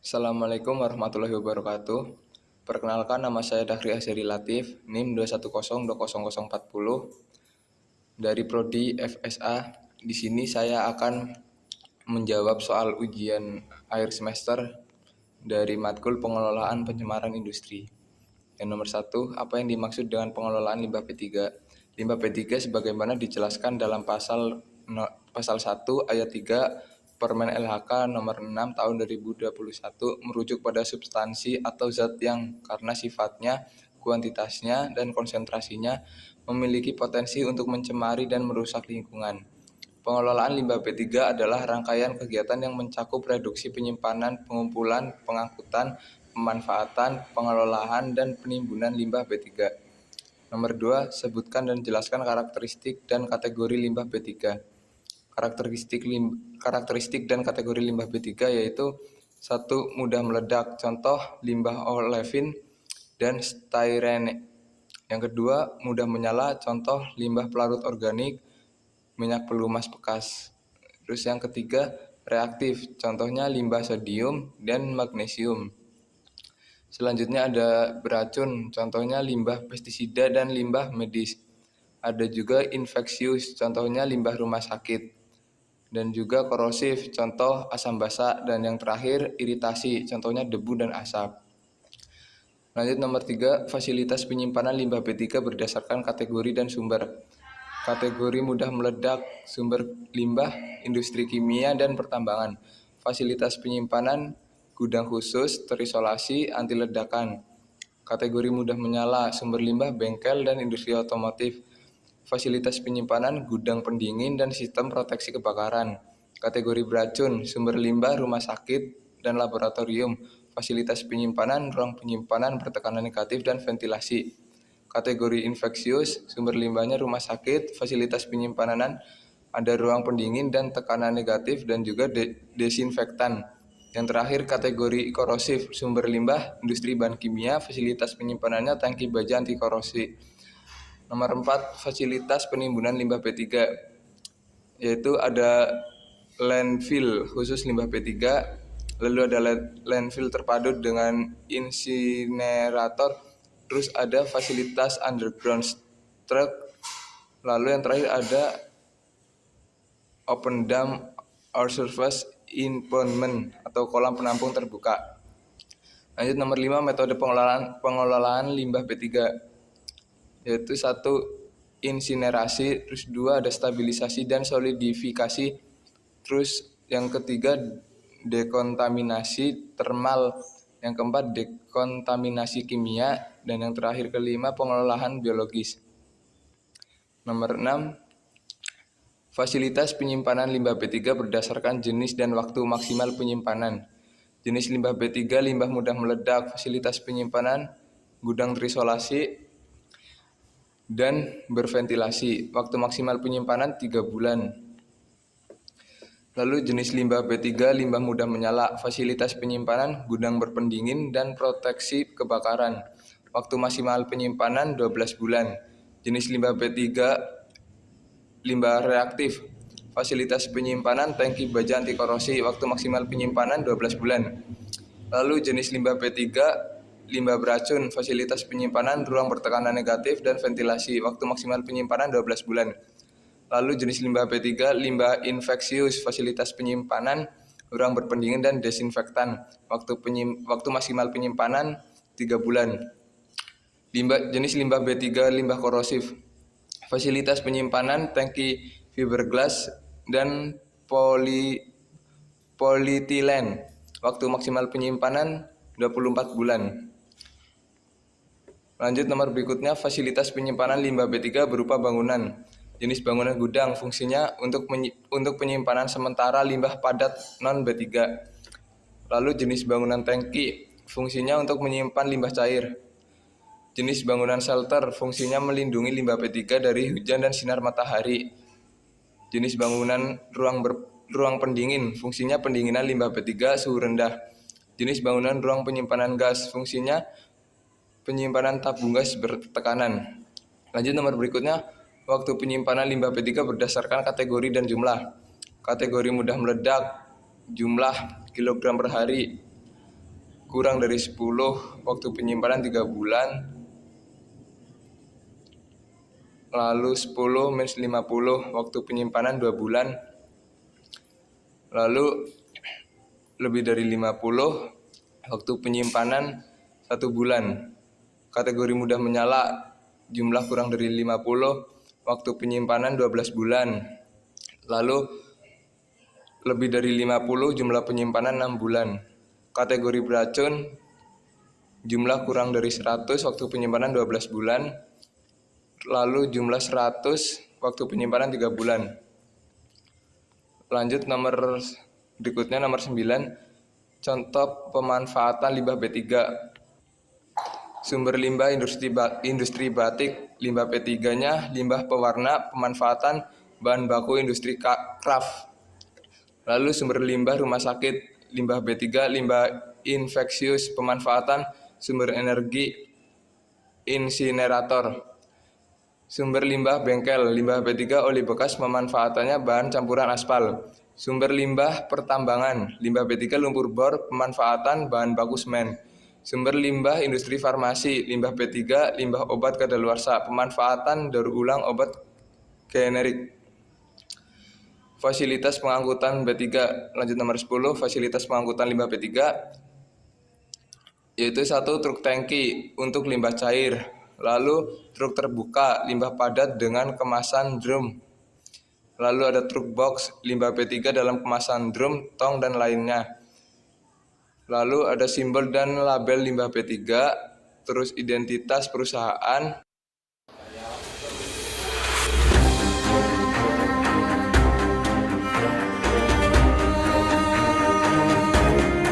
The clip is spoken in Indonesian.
Assalamualaikum warahmatullahi wabarakatuh. Perkenalkan, nama saya Dahri Azhari Latif, NIM 210200040 dari Prodi FSA. Di sini saya akan menjawab soal ujian akhir semester dari matkul pengelolaan pencemaran industri. Yang nomor 1, apa yang dimaksud dengan pengelolaan limbah P3? Limbah P3 sebagaimana dijelaskan dalam pasal 1 ayat 3 Permen LHK nomor 6 tahun 2021 merujuk pada substansi atau zat yang karena sifatnya, kuantitasnya, dan konsentrasinya memiliki potensi untuk mencemari dan merusak lingkungan. Pengelolaan limbah P3 adalah rangkaian kegiatan yang mencakup reduksi, penyimpanan, pengumpulan, pengangkutan, pemanfaatan, pengelolaan, dan penimbunan limbah P3. Nomor 2, sebutkan dan jelaskan karakteristik dan kategori limbah P3. Karakteristik dan kategori limbah P3 yaitu 1. Mudah meledak, contoh limbah olefin dan styrene. Yang kedua, mudah menyala, contoh limbah pelarut organik, minyak pelumas bekas. Terus yang ketiga, reaktif, contohnya limbah sodium dan magnesium. Selanjutnya ada beracun, contohnya limbah pestisida dan limbah medis. Ada juga infeksius, contohnya limbah rumah sakit. Dan juga korosif, contoh asam basa. Dan yang terakhir, iritasi, contohnya debu dan asap. Lanjut nomor 3, fasilitas penyimpanan limbah P3 berdasarkan kategori dan sumber. Kategori mudah meledak, sumber limbah, industri kimia dan pertambangan. Fasilitas penyimpanan, gudang khusus, terisolasi, anti ledakan. Kategori mudah menyala, sumber limbah, bengkel dan industri otomotif. Fasilitas penyimpanan, gudang pendingin dan sistem proteksi kebakaran. Kategori beracun, sumber limbah, rumah sakit dan laboratorium. Fasilitas penyimpanan, ruang penyimpanan bertekanan negatif dan ventilasi. Kategori infeksius, sumber limbahnya rumah sakit, fasilitas penyimpanan ada ruang pendingin dan tekanan negatif dan juga desinfektan. Yang terakhir kategori korosif, sumber limbah, industri bahan kimia, fasilitas penyimpanannya tangki baja anti korosi. Nomor 4, fasilitas penimbunan limbah P3, yaitu ada landfill khusus limbah P3, lalu ada landfill terpadu dengan insinerator, terus ada fasilitas underground truck, lalu yang terakhir ada open dam or surface impoundment atau kolam penampung terbuka. Lanjut nomor 5, metode pengelolaan limbah P3, yaitu 1, insinerasi, terus 2 ada stabilisasi dan solidifikasi, terus yang ketiga dekontaminasi termal, yang keempat dekontaminasi kimia, dan yang terakhir kelima pengelolaan biologis. Nomor 6, fasilitas penyimpanan limbah P3 berdasarkan jenis dan waktu maksimal penyimpanan. Jenis limbah P3, limbah mudah meledak, fasilitas penyimpanan, gudang terisolasi dan berventilasi. Waktu maksimal penyimpanan 3 bulan. Lalu jenis limbah B3, limbah mudah menyala, fasilitas penyimpanan, gudang berpendingin, dan proteksi kebakaran. Waktu maksimal penyimpanan 12 bulan. Jenis limbah B3, limbah reaktif, fasilitas penyimpanan, tangki baja anti korosi, waktu maksimal penyimpanan 12 bulan. Lalu jenis limbah B3, limbah beracun, fasilitas penyimpanan, ruang bertekanan negatif, dan ventilasi, waktu maksimal penyimpanan 12 bulan. Lalu jenis limbah P3, limbah infeksius, fasilitas penyimpanan, ruang berpendingin dan desinfektan. Waktu maksimal penyimpanan 3 bulan. Jenis limbah B3, limbah korosif, fasilitas penyimpanan, tangki fiberglass dan politilen. Waktu maksimal penyimpanan 24 bulan. Lanjut nomor berikutnya, fasilitas penyimpanan limbah B3 berupa bangunan. Jenis bangunan gudang, fungsinya untuk penyimpanan sementara limbah padat non B3. Lalu jenis bangunan tangki, fungsinya untuk menyimpan limbah cair. Jenis bangunan shelter, fungsinya melindungi limbah P3 dari hujan dan sinar matahari. Jenis bangunan ruang pendingin, fungsinya pendinginan limbah P3 suhu rendah. Jenis bangunan ruang penyimpanan gas, fungsinya penyimpanan tabung gas bertekanan. Lanjut nomor berikutnya, waktu penyimpanan limbah P3 berdasarkan kategori dan jumlah. Kategori mudah meledak, jumlah kilogram per hari. kurang dari 10, waktu penyimpanan 3 bulan. Lalu 10 minus 50, waktu penyimpanan 2 bulan. Lalu lebih dari 50, waktu penyimpanan 1 bulan. Kategori mudah menyala, jumlah kurang dari 50, waktu penyimpanan 12 bulan. Lalu lebih dari 50, jumlah penyimpanan 6 bulan. Kategori beracun, jumlah kurang dari 100, waktu penyimpanan 12 bulan. Lalu jumlah 100, waktu penyimpanan 3 bulan. Lanjut nomor berikutnya, nomor 9. Contoh pemanfaatan limbah B3. Sumber limbah industri batik, limbah P3-nya, limbah pewarna, pemanfaatan bahan baku industri kraft. Lalu sumber limbah rumah sakit, limbah B3, limbah infeksius, pemanfaatan sumber energi insinerator. Sumber limbah bengkel, limbah B3 oli bekas, pemanfaatannya bahan campuran aspal. Sumber limbah pertambangan, limbah B3 lumpur bor, pemanfaatan bahan baku semen. Sumber limbah industri farmasi, limbah B3 limbah obat kadaluarsa, pemanfaatan daur ulang obat generik. Fasilitas pengangkutan B3, lanjut nomor 10, fasilitas pengangkutan limbah B3 yaitu 1 truk tangki untuk limbah cair. Lalu truk terbuka, limbah padat dengan kemasan drum. Lalu ada truk box, limbah B3 dalam kemasan drum, tong, dan lainnya. Lalu ada simbol dan label limbah B3, terus identitas perusahaan,